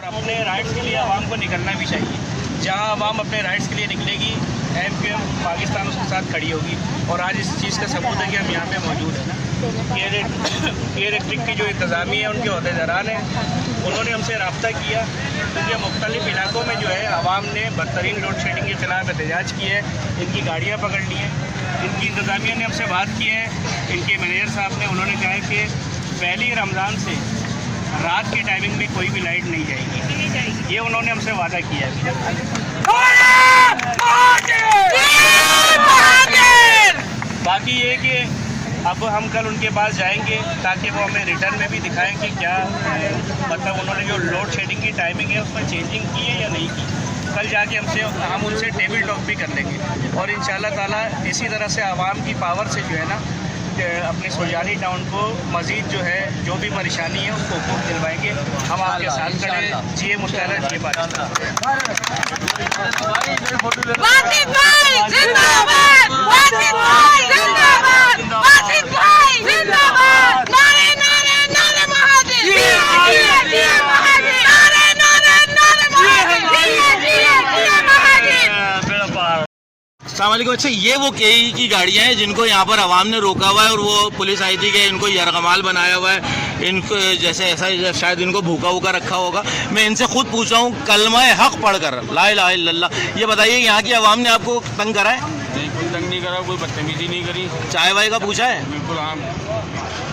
अपने राइट्स के लिए आवाम को निकलना भी चाहिए। जहां आवाम अपने राइट्स के लिए निकलेगी, एमपीएम पाकिस्तान उसके साथ खड़ी होगी। और आज इस चीज़ का सबूत है कि हम यहाँ पे मौजूद हैं। एयर इलेक्ट्रिक की जो इंतज़ामी है, उनके अहदेदारान हैं, उन्होंने हमसे रब्ता किया क्योंकि मुख्तलिफ इलाकों में जो है आवाम ने बदतरीन लोड शेडिंग के ख़िलाफ़ एहतजाज किया है, इनकी गाड़ियाँ पकड़ ली हैं। इनकी इंतज़ामिया ने हमसे बात की है, इनके मैनेजर साहब ने, उन्होंने कहा है कि पहली रमज़ान से रात की टाइमिंग में कोई भी लाइट नहीं जाएगी। ये उन्होंने हमसे वादा किया है। बाकी ये कि अब हम कल उनके पास जाएंगे ताकि वो हमें रिटर्न में भी दिखाएं कि क्या मतलब उन्होंने जो लोड शेडिंग की टाइमिंग है उसमें चेंजिंग की है या नहीं की। कल जाके हम उनसे टेबल टॉक भी कर लेंगे और इंशाल्लाह ताला इसी तरह से आवाम की पावर से जो है ना अपने सुजानी टाउन को मज़ीद जो है जो भी परेशानी है उसको खूब दिलवाएंगे। हम आपके साथ खड़े। जिए मुस्तारा, जिए अस्सलामुअलैकुम। अच्छा, ये वो केई की गाड़ियाँ हैं जिनको यहाँ पर आवाम ने रोका हुआ है और वो पुलिस आई थी कि इनको यरगमाल बनाया हुआ है, इनको जैसे ऐसा शायद इनको भूखा वूखा रखा होगा। मैं इनसे खुद पूछ रहा हूँ कलमा हक पढ़कर ला इलाहा इल्लल्लाह। ये बताइए यहाँ की आवाम ने आपको तंग करा है? नहीं, कोई तंग नहीं करा, कोई बदतमीजी नहीं करी। चाय वाय का पूछा है? बिल्कुल हाँ,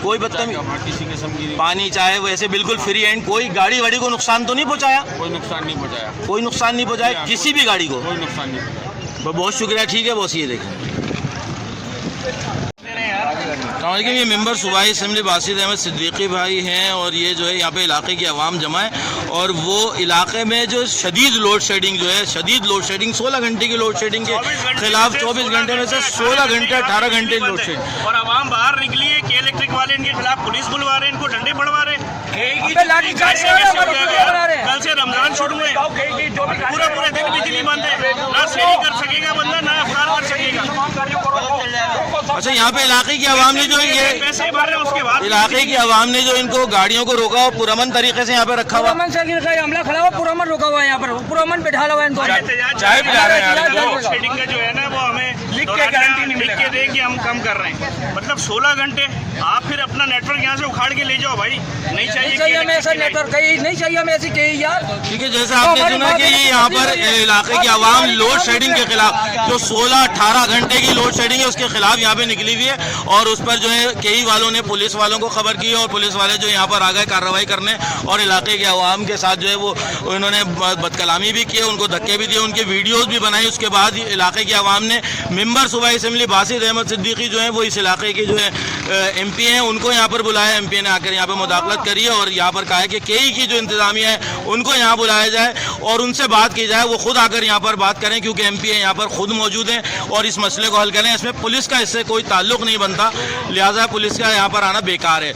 कोई बदतमीजी, किसी किस्म की पानी चाय वैसे बिल्कुल फ्री एंड कोई गाड़ी वाड़ी को नुकसान तो नहीं पहुँचाया? कोई नुकसान नहीं पहुँचाया। कोई नुकसान नहीं पहुँचाया किसी भी गाड़ी को? कोई नुकसान नहीं पहुँचाया। बहुत शुक्रिया। ठीक है बॉस, ये देखें ये मेंबर सूबाई असेंबली बासित अहमद सिद्दीकी भाई हैं और ये जो है यहाँ पे इलाके की आवाम जमा है और वो इलाके में जो शदीद लोड शेडिंग जो है, शदीद लोड शेडिंग 16 घंटे की लोड शेडिंग के खिलाफ 24 घंटे में से 16 घंटे 18 घंटे लोड शेडिंग और आवाम बाहर निकली है कि इलेक्ट्रिक वाले इनके खिलाफ पुलिस बुलवा रहे हैं, इनको डंडे पड़वा रहे हैं। कल से रमजान शुरू है, पूरा दिन बिजली बंद है, ना सेरी कर सकेगा बंदा, ना अफ्तार कर सकेगा। अच्छा, यहाँ पे इलाके की आवाम ने जो ये पैसे भर रहे हैं, उसके बाद इलाके की आवाम ने जो इनको गाड़ियों को रोका और पुरअमन तरीके से यहाँ पे रखा हुआ, हमला खड़ा हुआ, पुरअमन रोका हुआ है, यहाँ पर पुरअमन बैठा हुआ है इनको। चाय पिला रहे हैं। शेडिंग का जो है ना वो हमें लिख के गारंटी नहीं लिख के दे कि हम कम कर रहे हैं। मतलब 16 घंटे आप फिर अपना नेटवर्क यहाँ से उखाड़ के ले जाओ भाई। नहीं चाहिए हमें ऐसा नेटवर्क, नहीं चाहिए हमें ऐसी कही यार। ठीक है, जैसे आपने सुना कि ये यहाँ पर इलाके की आवाम लोड शेडिंग के खिलाफ जो 16-18 घंटे की लोड शेडिंग है उसके खिलाफ यहाँ पे निकली हुई है और उस पर जो है कई वालों ने पुलिस वालों को खबर की और पुलिस वाले जो यहाँ पर आ गए कार्रवाई करने और इलाके के आवाम के साथ जो है वो उन्होंने बदकलामी भी की, उनको धक्के भी दिए, उनकी वीडियोस भी बनाई। उसके बाद इलाके की आवाम ने मेंबर सूबाई असेंबली बासित अहमद सिद्दीकी जो है वो इस इलाके के जो है MP हैं, उनको यहाँ पर बुलाया। MP ने आकर यहाँ पर मुदाखलत करी है और यहाँ पर कहा है कि कई की जो इंतजामिया है उनको यहाँ बुलाया जाए और उनसे बात की जाए, वो खुद आकर यहाँ पर बात करें क्योंकि MP यहाँ पर खुद मौजूद हैं और इस मसले को हल करें। इसमें पुलिस का इससे कोई ताल्लुक नहीं बनता, लिहाजा पुलिस का यहाँ पर आना बेकार है।